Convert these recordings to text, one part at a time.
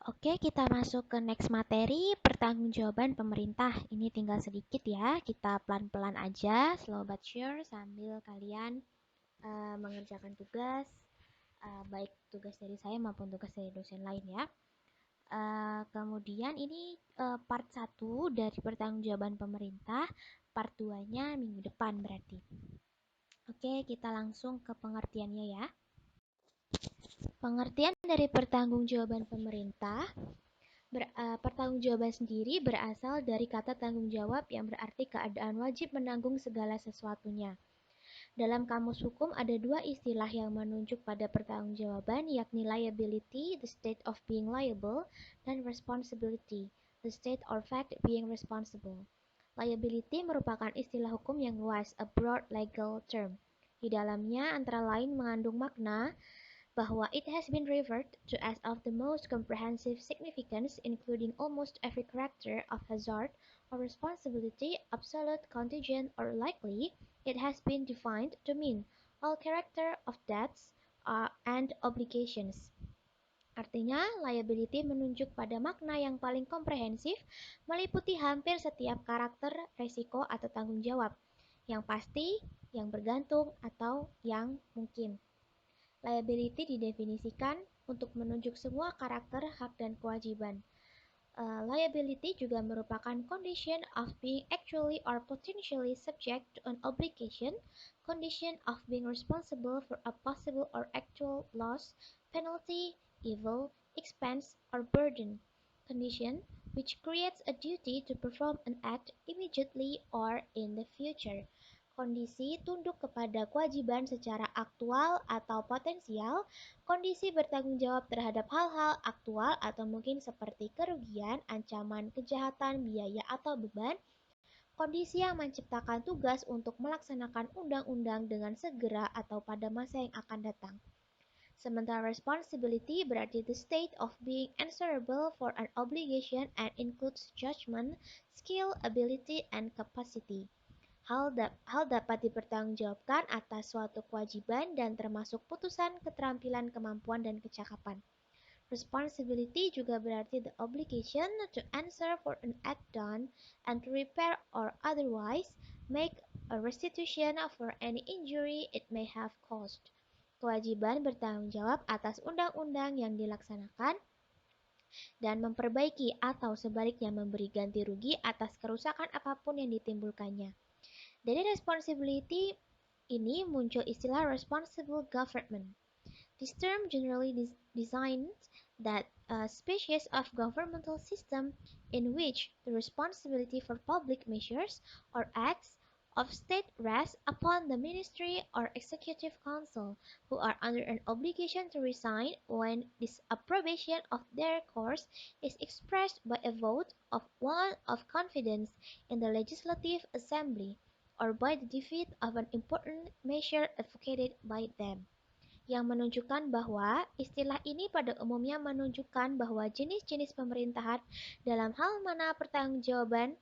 Oke, kita masuk ke next materi, pertanggungjawaban pemerintah. Ini tinggal sedikit ya, kita pelan-pelan aja, slow but sure, sambil kalian mengerjakan tugas, baik tugas dari saya maupun tugas dari dosen lain ya. Kemudian ini part 1 dari pertanggungjawaban pemerintah, part 2-nya minggu depan berarti. Oke, kita langsung ke pengertiannya ya. Pengertian dari pertanggungjawaban pemerintah. Pertanggungjawaban sendiri berasal dari kata tanggung jawab yang berarti keadaan wajib menanggung segala sesuatunya. Dalam kamus hukum ada dua istilah yang menunjuk pada pertanggungjawaban, yakni liability, the state of being liable, dan responsibility, the state or fact being responsible. Liability merupakan istilah hukum yang luas, a broad legal term. Di dalamnya antara lain mengandung makna bahwa it has been referred to as of the most comprehensive significance, including almost every character of hazard or responsibility, absolute, contingent, or likely. It has been defined to mean all character of debts and obligations. Artinya, liability menunjuk pada makna yang paling komprehensif, meliputi hampir setiap karakter, resiko, atau tanggung jawab, yang pasti, yang bergantung, atau yang mungkin. Liability didefinisikan untuk menunjuk semua karakter, hak, dan kewajiban. Liability juga merupakan condition of being actually or potentially subject to an obligation, condition of being responsible for a possible or actual loss, penalty, evil, expense, or burden. Condition which creates a duty to perform an act immediately or in the future. Kondisi tunduk kepada kewajiban secara aktual atau potensial, kondisi bertanggung jawab terhadap hal-hal aktual atau mungkin seperti kerugian, ancaman, kejahatan, biaya, atau beban, kondisi yang menciptakan tugas untuk melaksanakan undang-undang dengan segera atau pada masa yang akan datang. Sementara responsibility berarti the state of being answerable for an obligation and includes judgment, skill, ability, and capacity. Hal dapat dipertanggungjawabkan atas suatu kewajiban dan termasuk putusan, keterampilan, kemampuan, dan kecakapan. Responsibility juga berarti the obligation to answer for an act done and to repair or otherwise make a restitution for any injury it may have caused. Kewajiban bertanggung jawab atas undang-undang yang dilaksanakan dan memperbaiki atau sebaliknya memberi ganti rugi atas kerusakan apapun yang ditimbulkannya. Dari responsibility ini muncul istilah responsible government. This term generally designs that species of governmental system in which the responsibility for public measures or acts of state rests upon the ministry or executive council, who are under an obligation to resign when disapprobation of their course is expressed by a vote of one of confidence in the legislative assembly, or by the defeat of an important measure advocated by them, yang menunjukkan bahwa istilah ini pada umumnya menunjukkan bahwa jenis-jenis pemerintahan dalam hal mana pertanggungjawaban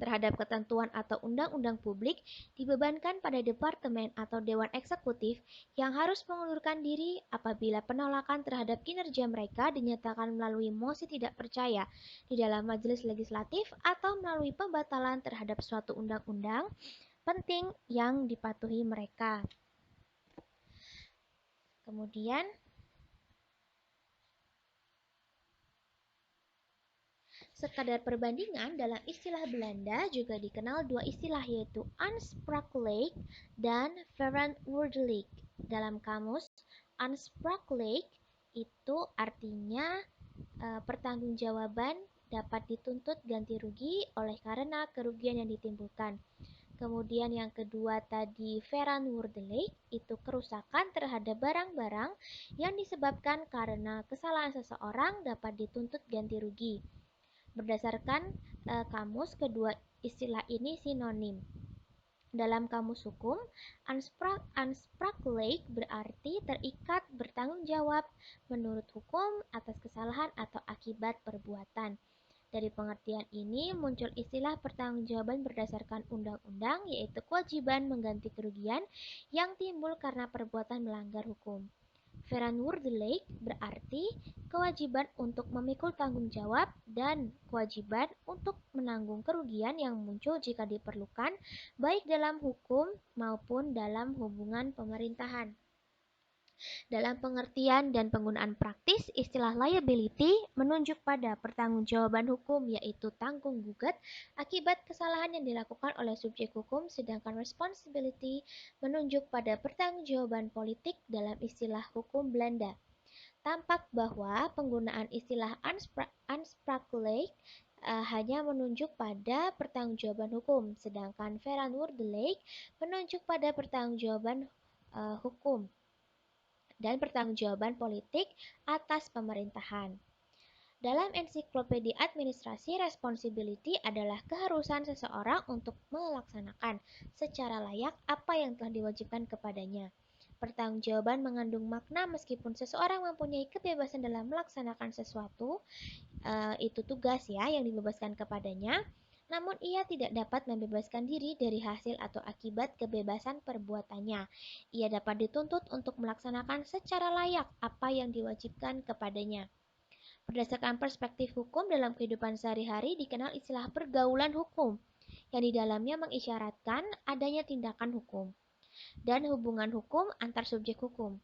terhadap ketentuan atau undang-undang publik dibebankan pada departemen atau dewan eksekutif yang harus mengundurkan diri apabila penolakan terhadap kinerja mereka dinyatakan melalui mosi tidak percaya di dalam majelis legislatif atau melalui pembatalan terhadap suatu undang-undang penting yang dipatuhi mereka. Kemudian sekadar perbandingan, dalam istilah Belanda juga dikenal dua istilah yaitu aansprakelijk dan verantwoordelijk. Dalam kamus, aansprakelijk itu artinya pertanggungjawaban dapat dituntut ganti rugi oleh karena kerugian yang ditimbulkan. Kemudian yang kedua tadi verantwoordelijk itu kerusakan terhadap barang-barang yang disebabkan karena kesalahan seseorang dapat dituntut ganti rugi. Berdasarkan kamus, kedua istilah ini sinonim. Dalam kamus hukum, aansprakelijk berarti terikat bertanggung jawab menurut hukum atas kesalahan atau akibat perbuatan. Dari pengertian ini muncul istilah pertanggungjawaban berdasarkan undang-undang, yaitu kewajiban mengganti kerugian yang timbul karena perbuatan melanggar hukum. Verantwoordelijk berarti kewajiban untuk memikul tanggung jawab dan kewajiban untuk menanggung kerugian yang muncul jika diperlukan, baik dalam hukum maupun dalam hubungan pemerintahan. Dalam pengertian dan penggunaan praktis, istilah liability menunjuk pada pertanggungjawaban hukum yaitu tanggung gugat akibat kesalahan yang dilakukan oleh subjek hukum, sedangkan responsibility menunjuk pada pertanggungjawaban politik dalam istilah hukum Belanda. Tampak bahwa penggunaan istilah aansprakelijk hanya menunjuk pada pertanggungjawaban hukum, sedangkan verantwoordelijk menunjuk pada pertanggungjawaban hukum dan pertanggungjawaban politik atas pemerintahan. Dalam ensiklopedia administrasi, responsibility adalah keharusan seseorang untuk melaksanakan secara layak apa yang telah diwajibkan kepadanya. Pertanggungjawaban mengandung makna meskipun seseorang mempunyai kebebasan dalam melaksanakan sesuatu, itu tugas ya yang dibebaskan kepadanya, namun ia tidak dapat membebaskan diri dari hasil atau akibat kebebasan perbuatannya. Ia dapat dituntut untuk melaksanakan secara layak apa yang diwajibkan kepadanya. Berdasarkan perspektif hukum dalam kehidupan sehari-hari dikenal istilah pergaulan hukum, yang di dalamnya mengisyaratkan adanya tindakan hukum dan hubungan hukum antar subjek hukum.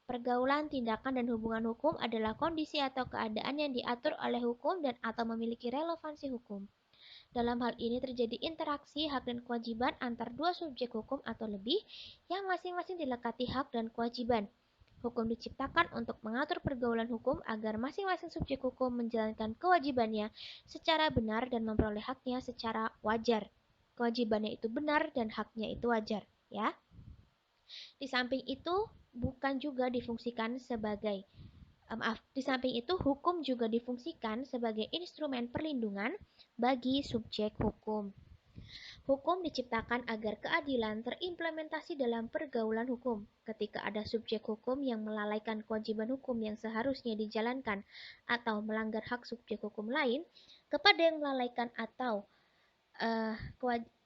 Pergaulan, tindakan, dan hubungan hukum adalah kondisi atau keadaan yang diatur oleh hukum dan atau memiliki relevansi hukum. Dalam hal ini terjadi interaksi hak dan kewajiban antar dua subjek hukum atau lebih yang masing-masing dilekati hak dan kewajiban. Hukum diciptakan untuk mengatur pergaulan hukum agar masing-masing subjek hukum menjalankan kewajibannya secara benar dan memperoleh haknya secara wajar. Kewajibannya itu benar dan haknya itu wajar, ya. Di samping itu bukan juga difungsikan sebagai di samping itu hukum juga difungsikan sebagai instrumen perlindungan bagi subjek hukum. Hukum diciptakan agar keadilan terimplementasi dalam pergaulan hukum. Ketika ada subjek hukum yang melalaikan kewajiban hukum yang seharusnya dijalankan atau melanggar hak subjek hukum lain, kepada yang melalaikan atau eh,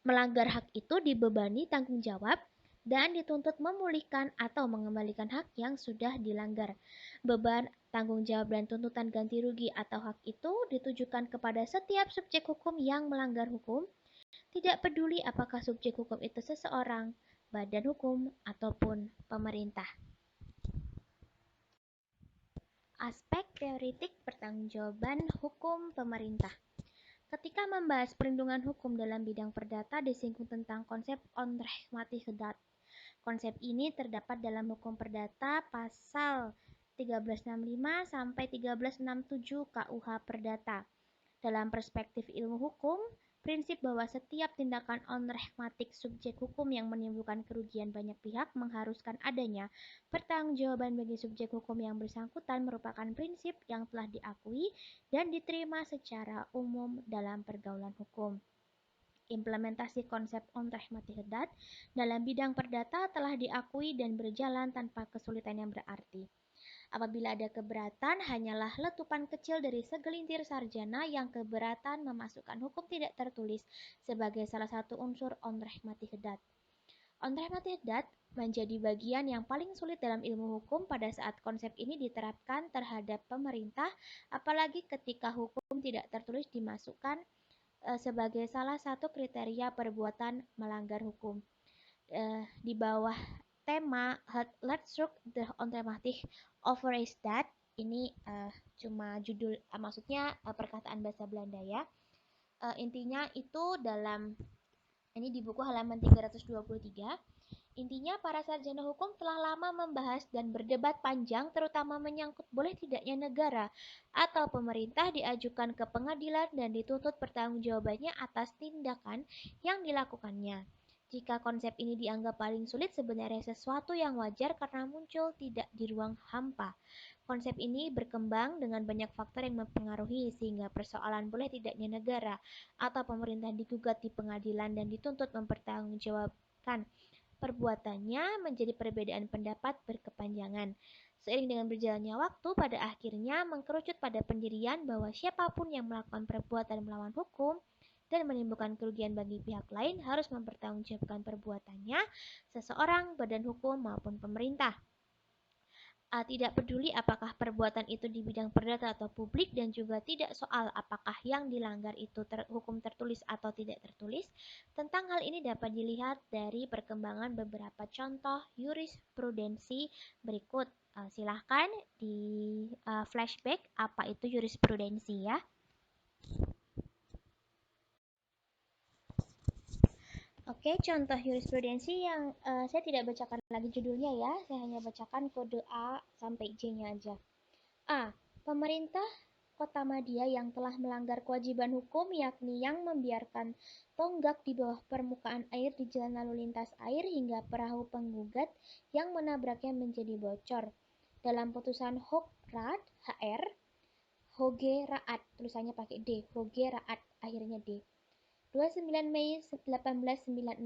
melanggar hak itu dibebani tanggung jawab dan dituntut memulihkan atau mengembalikan hak yang sudah dilanggar. Beban tanggung jawab dan tuntutan ganti rugi atau hak itu ditujukan kepada setiap subjek hukum yang melanggar hukum, tidak peduli apakah subjek hukum itu seseorang, badan hukum, ataupun pemerintah. Aspek teoretik pertanggungjawaban hukum pemerintah. Ketika membahas perlindungan hukum dalam bidang perdata disinggung tentang konsep onrechtmatigheid. Konsep ini terdapat dalam Hukum Perdata pasal 1365 sampai 1367 KUH Perdata. Dalam perspektif ilmu hukum, prinsip bahwa setiap tindakan onrechtmatig subjek hukum yang menimbulkan kerugian banyak pihak mengharuskan adanya pertanggungjawaban bagi subjek hukum yang bersangkutan merupakan prinsip yang telah diakui dan diterima secara umum dalam pergaulan hukum. Implementasi konsep onrechtmatigheid dalam bidang perdata telah diakui dan berjalan tanpa kesulitan yang berarti. Apabila ada keberatan, hanyalah letupan kecil dari segelintir sarjana yang keberatan memasukkan hukum tidak tertulis sebagai salah satu unsur onrechtmatigheid. Onrechtmatigheid menjadi bagian yang paling sulit dalam ilmu hukum pada saat konsep ini diterapkan terhadap pemerintah, apalagi ketika hukum tidak tertulis dimasukkan sebagai salah satu kriteria perbuatan melanggar hukum. Di bawah tema Let's Look the Ontrematic Overrace That, ini cuma judul, maksudnya perkataan bahasa Belanda ya. Intinya itu dalam ini di buku halaman 323. Intinya, para sarjana hukum telah lama membahas dan berdebat panjang terutama menyangkut boleh tidaknya negara atau pemerintah diajukan ke pengadilan dan dituntut pertanggungjawabannya atas tindakan yang dilakukannya. Jika konsep ini dianggap paling sulit, sebenarnya sesuatu yang wajar karena muncul tidak di ruang hampa. Konsep ini berkembang dengan banyak faktor yang mempengaruhi sehingga persoalan boleh tidaknya negara atau pemerintah digugat di pengadilan dan dituntut mempertanggungjawabkan perbuatannya menjadi perbedaan pendapat berkepanjangan. Seiring dengan berjalannya waktu, pada akhirnya mengkerucut pada pendirian bahwa siapapun yang melakukan perbuatan melawan hukum dan menimbulkan kerugian bagi pihak lain harus mempertanggungjawabkan perbuatannya, seseorang, badan hukum, maupun pemerintah. Tidak peduli apakah perbuatan itu di bidang perdata atau publik dan juga tidak soal apakah yang dilanggar itu hukum tertulis atau tidak tertulis. Tentang hal ini dapat dilihat dari perkembangan beberapa contoh jurisprudensi berikut. Silahkan di flashback apa itu jurisprudensi ya. Oke, contoh jurisprudensi yang saya tidak bacakan lagi judulnya ya, saya hanya bacakan kode A sampai J-nya aja. A. Pemerintah Kota Madia yang telah melanggar kewajiban hukum yakni yang membiarkan tonggak di bawah permukaan air di jalan lalu lintas air hingga perahu penggugat yang menabraknya menjadi bocor. Dalam putusan Hokrad HR, Hoge Raat, tulisannya pakai D, Hoge Raat, akhirnya D. 29 Mei 1896.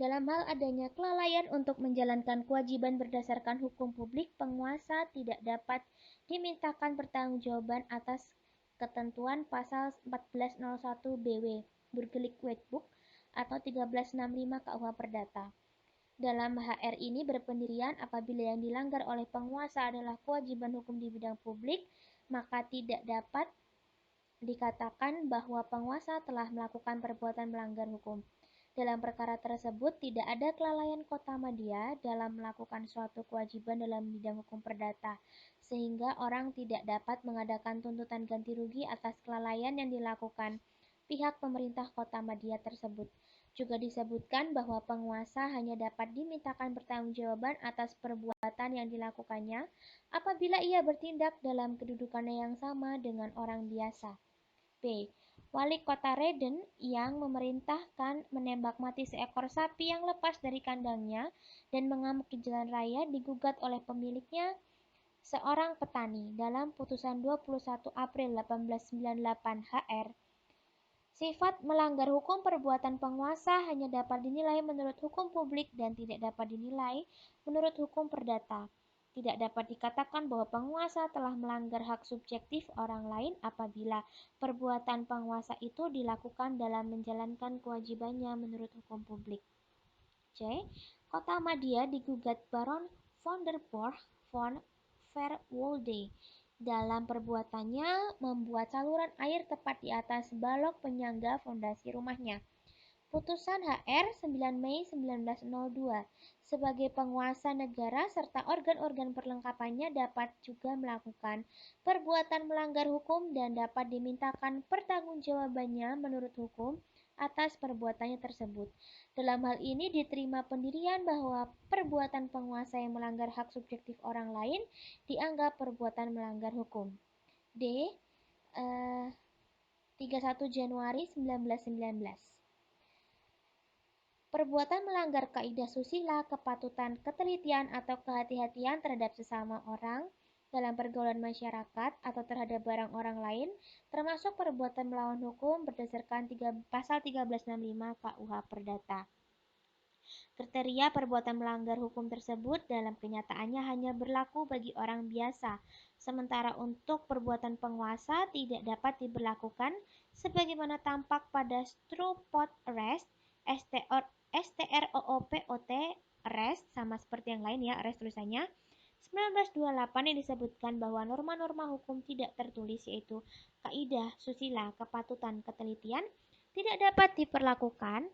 Dalam hal adanya kelalaian untuk menjalankan kewajiban berdasarkan hukum publik, penguasa tidak dapat dimintakan pertanggungjawaban atas ketentuan pasal 1401 BW Burgerlijk Wetboek atau 1365 KUH Perdata. Dalam HR ini berpendirian apabila yang dilanggar oleh penguasa adalah kewajiban hukum di bidang publik, maka tidak dapat dikatakan bahwa penguasa telah melakukan perbuatan melanggar hukum. Dalam perkara tersebut, tidak ada kelalaian Kota Madia dalam melakukan suatu kewajiban dalam bidang hukum perdata, sehingga orang tidak dapat mengadakan tuntutan ganti rugi atas kelalaian yang dilakukan pihak pemerintah Kota Madia tersebut. Juga disebutkan bahwa penguasa hanya dapat dimintakan pertanggungjawaban atas perbuatan yang dilakukannya apabila ia bertindak dalam kedudukannya yang sama dengan orang biasa. B. Wali Kota Reden yang memerintahkan menembak mati seekor sapi yang lepas dari kandangnya dan mengamuk di jalan raya digugat oleh pemiliknya, seorang petani, dalam putusan 21 April 1898 HR. Sifat melanggar hukum perbuatan penguasa hanya dapat dinilai menurut hukum publik dan tidak dapat dinilai menurut hukum perdata. Tidak dapat dikatakan bahwa penguasa telah melanggar hak subjektif orang lain apabila perbuatan penguasa itu dilakukan dalam menjalankan kewajibannya menurut hukum publik. C. Kota Madia digugat Baron von der Borch von Verwolde dalam perbuatannya membuat saluran air tepat di atas balok penyangga fondasi rumahnya. Putusan HR 9 Mei 1902. Sebagai penguasa negara serta organ-organ perlengkapannya dapat juga melakukan perbuatan melanggar hukum dan dapat dimintakan pertanggungjawabannya menurut hukum atas perbuatannya tersebut. Dalam hal ini diterima pendirian bahwa perbuatan penguasa yang melanggar hak subjektif orang lain dianggap perbuatan melanggar hukum. D. 31 Januari 1919. Perbuatan melanggar kaidah susila, kepatutan, ketelitian, atau kehati-hatian terhadap sesama orang dalam pergaulan masyarakat atau terhadap barang orang lain, termasuk perbuatan melawan hukum berdasarkan pasal 1365 KUH Perdata. Kriteria perbuatan melanggar hukum tersebut dalam kenyataannya hanya berlaku bagi orang biasa, sementara untuk perbuatan penguasa tidak dapat diberlakukan sebagaimana tampak pada Stroopot Arrest, STROOPOT Arrest, sama seperti yang lain ya, arrest tulisannya, 1928 yang disebutkan bahwa norma-norma hukum tidak tertulis yaitu kaidah, susila, kepatutan, ketelitian tidak dapat diperlakukan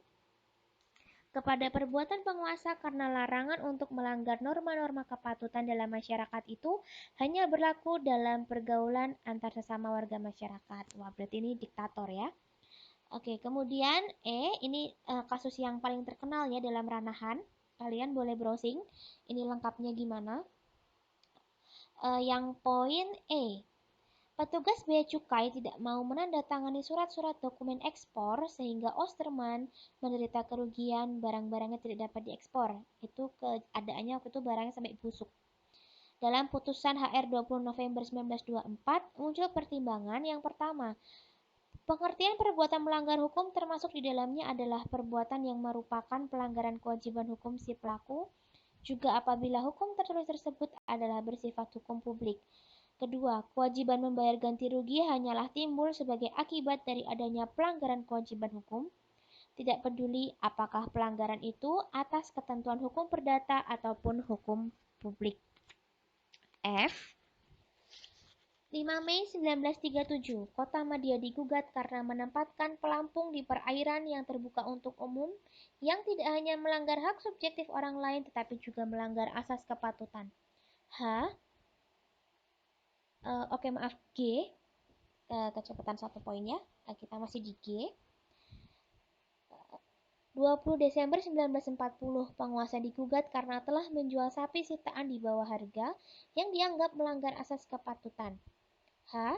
kepada perbuatan penguasa karena larangan untuk melanggar norma-norma kepatutan dalam masyarakat itu hanya berlaku dalam pergaulan antar sesama warga masyarakat. Wah, berarti ini diktator ya. Oke, kemudian ini kasus yang paling terkenal ya dalam ranahan. Kalian boleh browsing. Ini lengkapnya gimana. Yang poin E. Petugas bea cukai tidak mau menandatangani surat-surat dokumen ekspor sehingga Osterman menderita kerugian, barang-barangnya tidak dapat diekspor. Itu keadaannya waktu itu barangnya sampai busuk. Dalam putusan HR 20 November 1924 muncul pertimbangan yang pertama. Pengertian perbuatan melanggar hukum termasuk di dalamnya adalah perbuatan yang merupakan pelanggaran kewajiban hukum si pelaku, juga apabila hukum tertulis tersebut adalah bersifat hukum publik. Kedua, kewajiban membayar ganti rugi hanyalah timbul sebagai akibat dari adanya pelanggaran kewajiban hukum, tidak peduli apakah pelanggaran itu atas ketentuan hukum perdata ataupun hukum publik. F. 5 Mei 1937, Kota Madia digugat karena menempatkan pelampung di perairan yang terbuka untuk umum, yang tidak hanya melanggar hak subjektif orang lain tetapi juga melanggar asas kepatutan. H. Oke, maaf, G. Kecepatan 1 poinnya. Kita masih di G. 20 Desember 1940, penguasa digugat karena telah menjual sapi sitaan di bawah harga yang dianggap melanggar asas kepatutan. H.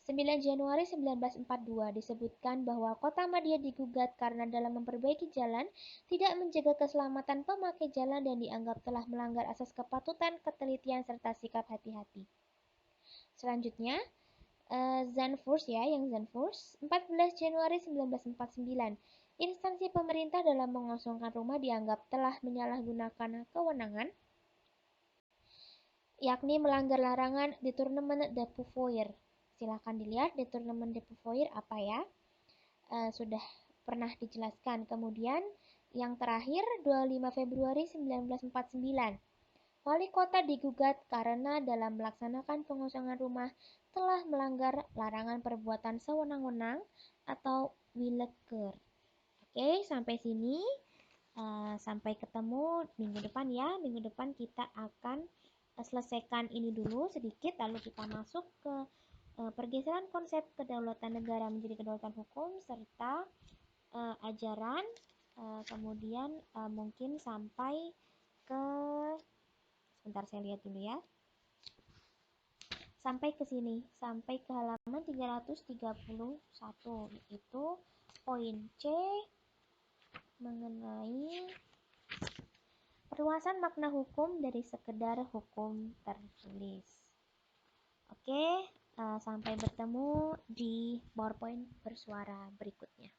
9 Januari 1942 disebutkan bahwa Kota Madia digugat karena dalam memperbaiki jalan tidak menjaga keselamatan pemakai jalan dan dianggap telah melanggar asas kepatutan, ketelitian, serta sikap hati-hati. Selanjutnya, Zandvoort ya, yang Zandvoort, 14 Januari 1949. Instansi pemerintah dalam mengosongkan rumah dianggap telah menyalahgunakan kewenangan, yakni melanggar larangan Détournement de pouvoir. Silakan dilihat Détournement de pouvoir apa ya. Sudah pernah dijelaskan. Kemudian yang terakhir 25 Februari 1949. Wali kota digugat karena dalam melaksanakan pengosongan rumah telah melanggar larangan perbuatan sewenang-wenang atau willekeur. Oke, sampai sini. Sampai ketemu minggu depan ya. Minggu depan kita akan selesaikan ini dulu sedikit, lalu kita masuk ke pergeseran konsep kedaulatan negara menjadi kedaulatan hukum serta ajaran, kemudian mungkin sampai ke, sebentar saya lihat dulu ya, sampai ke sini, sampai ke halaman 331, yaitu poin C mengenai perluasan makna hukum dari sekedar hukum tertulis. Oke, sampai bertemu di PowerPoint bersuara berikutnya.